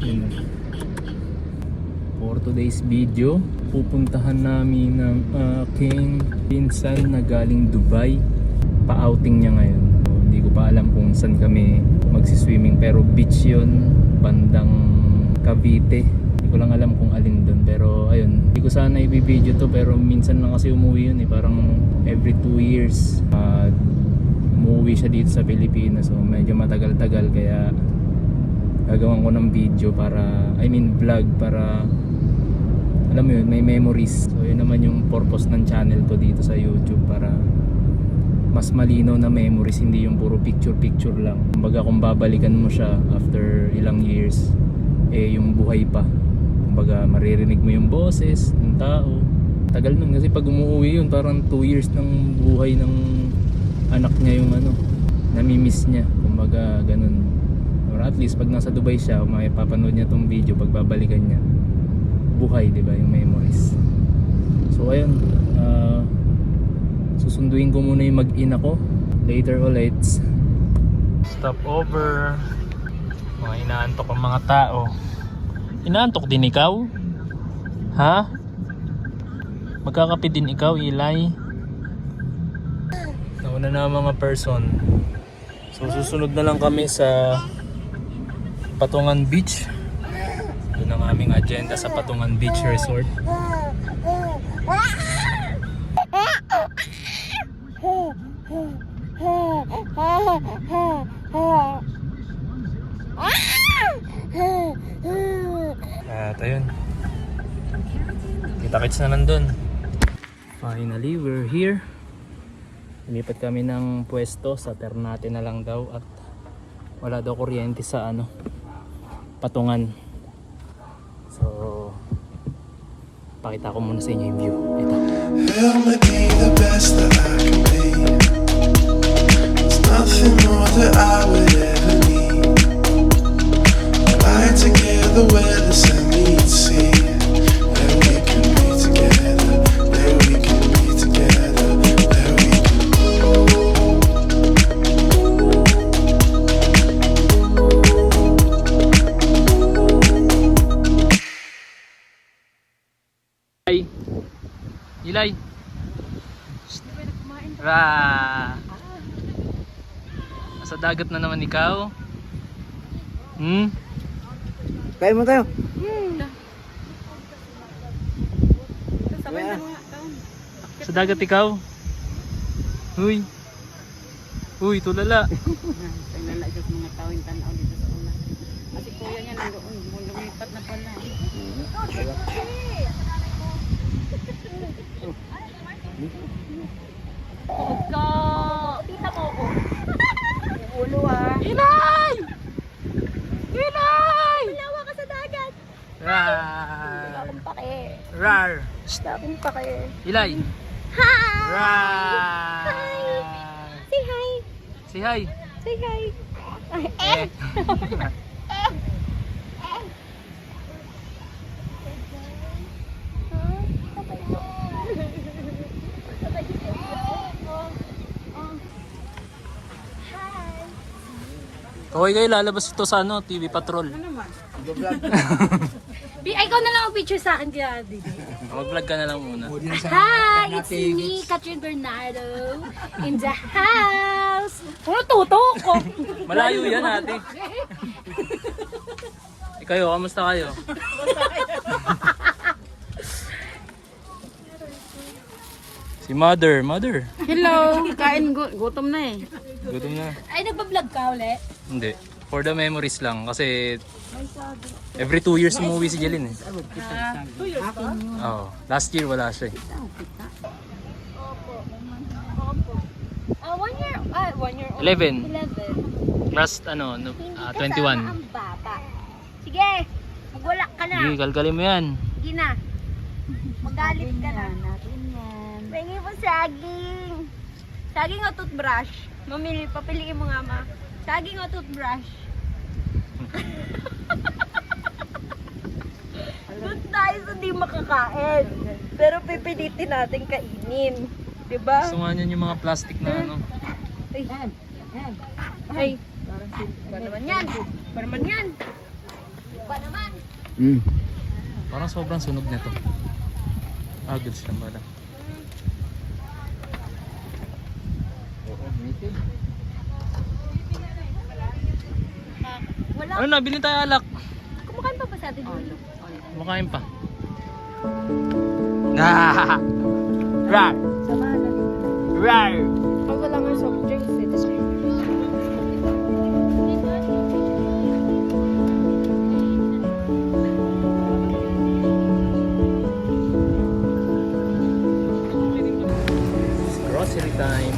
Yun. For today's video, pupuntahan namin ng aking pinsan na galing Dubai. Pa-outing niya ngayon. So, hindi ko pa alam kung saan kami magsiswimming, pero beach yun, bandang Cavite. Hindi ko lang alam kung alin dun, pero ayun, hindi ko sana i-video to, pero minsan lang kasi umuwi yun parang every 2 years umuwi siya dito sa Pilipinas. So medyo matagal-tagal, kaya gagawan ko ng video para, vlog para alam mo yun, may memories. So yun naman yung purpose ng channel ko dito sa YouTube, para mas malinaw na memories, hindi yung puro picture lang. Kumbaga kung babalikan mo siya after ilang years, yung buhay pa. Kumbaga maririnig mo yung boses ng tao. Tagal nun kasi pag umuwi yun, parang 2 years ng buhay ng anak niya yung namimiss niya. Kumbaga ganun. Or at least pag nasa Dubai siya, may papanood niya tong video, pag babalikan niya, buhay, di ba, yung memories. So ayun, susunduin ko muna yung mag-ina ko. Later ulit. Stop over. Mga inaantok ang mga tao. Inaantok din ikaw? Ha? Magkakape din ikaw, Eli? Nauna na ang mga person. So susunod na lang kami sa Patungan Beach. Yun ang aming agenda sa Patungan Beach Resort. At ayun, kita-kits na nandun. Finally, we're here. Lumipat kami ng pwesto sa Ternate na lang daw, at wala daw kuryente sa Patungan. So pakita ko muna sa inyo yung view. Ito. Help me be the best that I can be. There's nothing more that I would ever need. Fly together where the sun meets sea. Where we can be together. Where we can be together. Where we can. Ilay. Ra. Sa dagat na naman ikaw. Kain mo tayo. Sa dagat ikaw. Uy. Uy, tulala. Tulala sa mga tao yung tanaw dito sa una. Kasi kuya niya nandoon, lumipat na pala. Ko, tita mo ko. Ulo Ilay! Ilay! Malawa ka sa dagat. Wala akong pake. Rar. Wala akong pake. Ilay. Hi! Rar. Say hi. Say hi. Say hi. Okay kayo, lalabas ito sa TV Patrol. Ikaw na lang ang picture sa akin kaya, Didi. Mag-vlog ka na lang muna. Hi, it's me, Catherine Bernardo, in the house. Ano tutok ko? Malayo yan ate. Kayo, kamusta kayo? Si Mother. Hello, kain gutom na eh. Gutom na. Ay, nagpa-vlog ka ulit? Hindi. For the memories lang. Kasi every 2 years umuwi si Jeline eh. 2 years pa? Oo. Last year wala siya eh. Opo. 1 year, 1 year old. 11. 11. Class Hindi 21. kasama ang bata. Sige, magwala ka na. Sige, kalkalin mo yan. Sige na. Magalit ka na. Pengi mo saging. Saging o toothbrush? Papiliin mo nga, ma. Saging o toothbrush? Doon tayo sa di makakain. Pero pipilitin natin kainin. Diba? Gusto nga niyan yung mga plastic na Ay. Ay. Pa naman yan. Pa naman yan. Pa naman. Parang sobrang sunog nito. Goods lang pala. Wala. Ano na, bilhin tayo alak. Kumakain pa ba sa atin dito? Kumakain pa. Right. Samahan natin. Right. Pag wala nga soft drinks, Grocery time.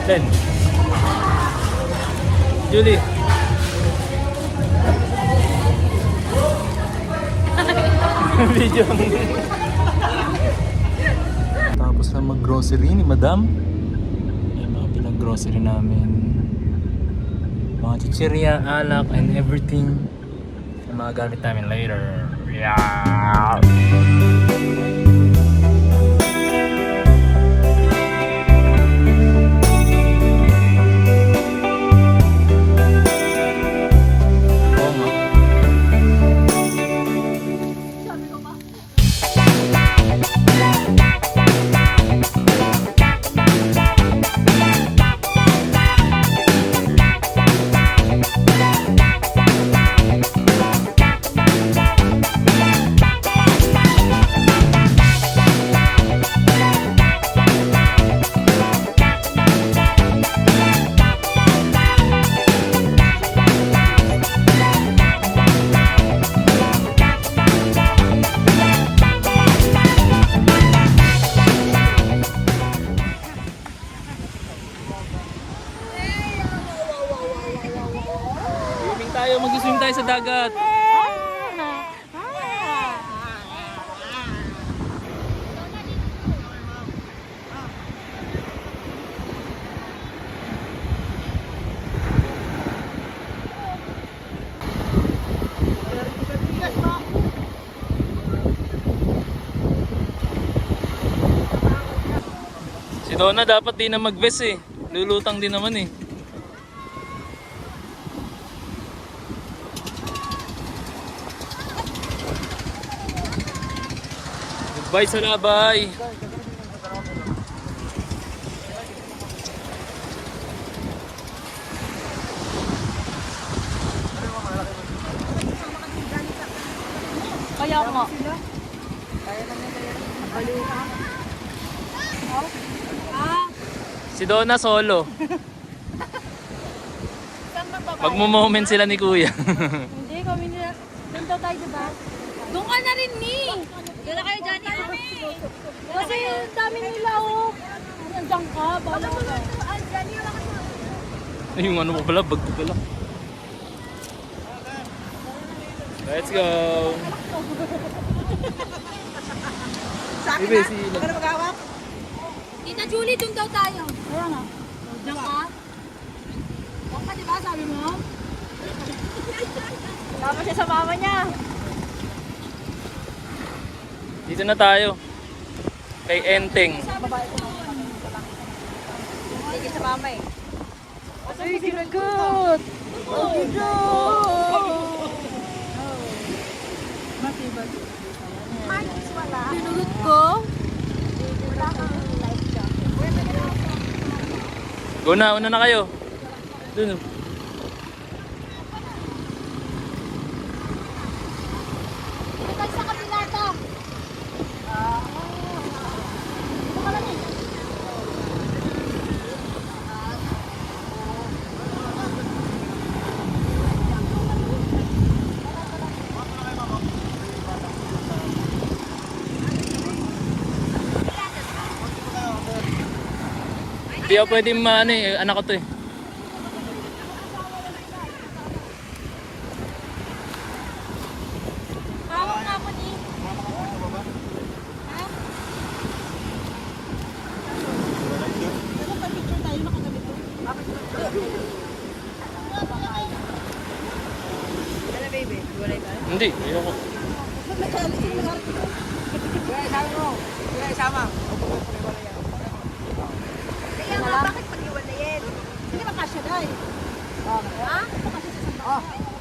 Len. Julie. Video. Tapos na mag-grocery ni Madam. Yung mga pinag-grocery namin. Mga chichirya, alak, and everything. Yung mga gamit namin later. Yeah. Mag-swim tayo sa dagat. Si Donna dapat di na mag-vest eh. Lulutang din naman eh. Bye sa labay. Kaya nga. Si Donna solo. Magmo-moment sila ni Kuya. Hindi, kami nila. Doon daw tayo, diba? Doon ka na rin, ni. Doon na kayo dyan, kami. Kasi ang dami nila, oh. Nandiyan ka, bala ka. Yung ano pa pala, bag ko pala. Let's go. Ibe, sila. Tita Julie, doon daw tayo. Kaya nga. Diyan ka? Huwag ka, diba, sabi mo? Tama siya sa mama niya. Dito na tayo. Kay Enteng. Hindi sa mama eh. Ay, sinagot! Oh, no! Manis wala. Pinugot ko? Wala kang life job. Go na, una na kayo. Dun. Tagal sa kabila to. Baka lang eh. Hindi ako pwede maano eh, anak ko to eh. Hindi, ayoko. Kaya nga, bakit pag-iwalayin? Hindi ba kasya dahil? Ha?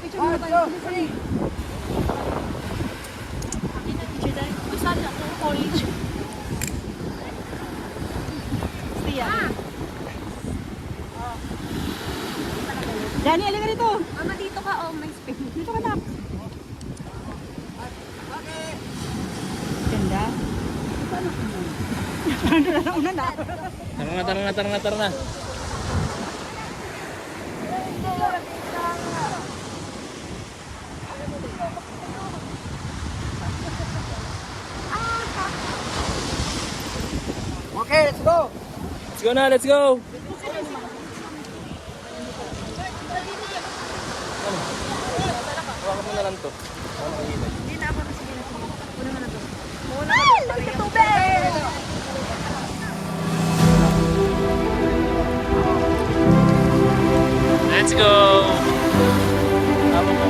Picture mo ba yun? Saan ako? College? Siya. Dani, alin ka dito. Mama, dito ka. Oh, may space. Dito ka na. Ganda. Una na. Tara na. Okay, let's go. Let's go! Hawakan mo na lang to. Hindi na ako sige na. Muna mo na to. Muna mo na to. Tubig! Let's go! Tama mo.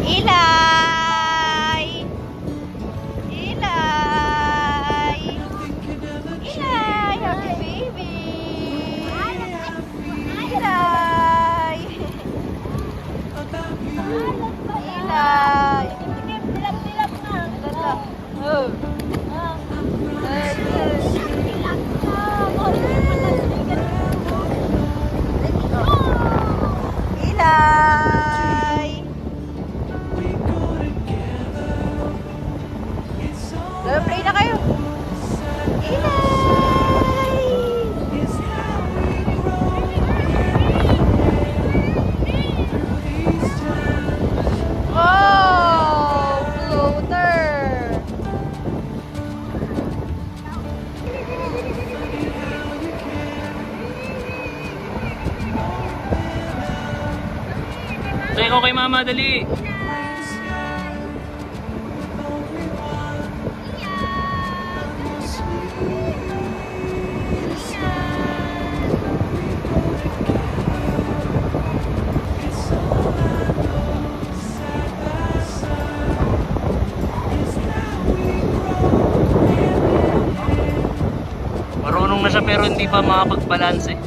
Ilay! Ilay! Ilay! Happy baby! Ilay! Ilay! Tilap na! Oh! Ilay! Play na kayo. Ilay! Oh! Floater! Say ko kay mama, dali! Marunong na siya pero hindi pa makapag-balance eh.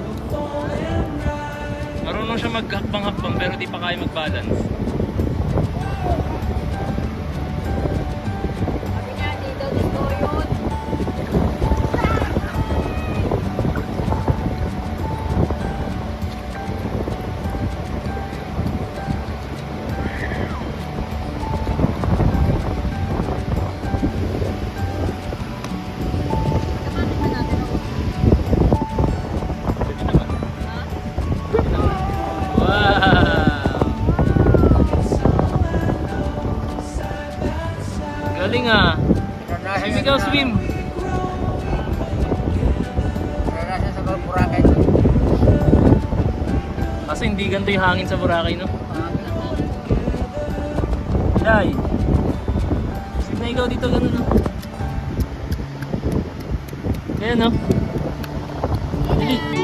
Marunong siya maghakbang-hakbang pero hindi pa kaya mag-balance. Sabi niya, dito yun. Galing ah. Swim ikaw, swim. Nasa sa Boracay. Kasi hindi ganito yung hangin sa Boracay, no? Day. Swim na ikaw dito, ganun, no? Kaya, no? Dili.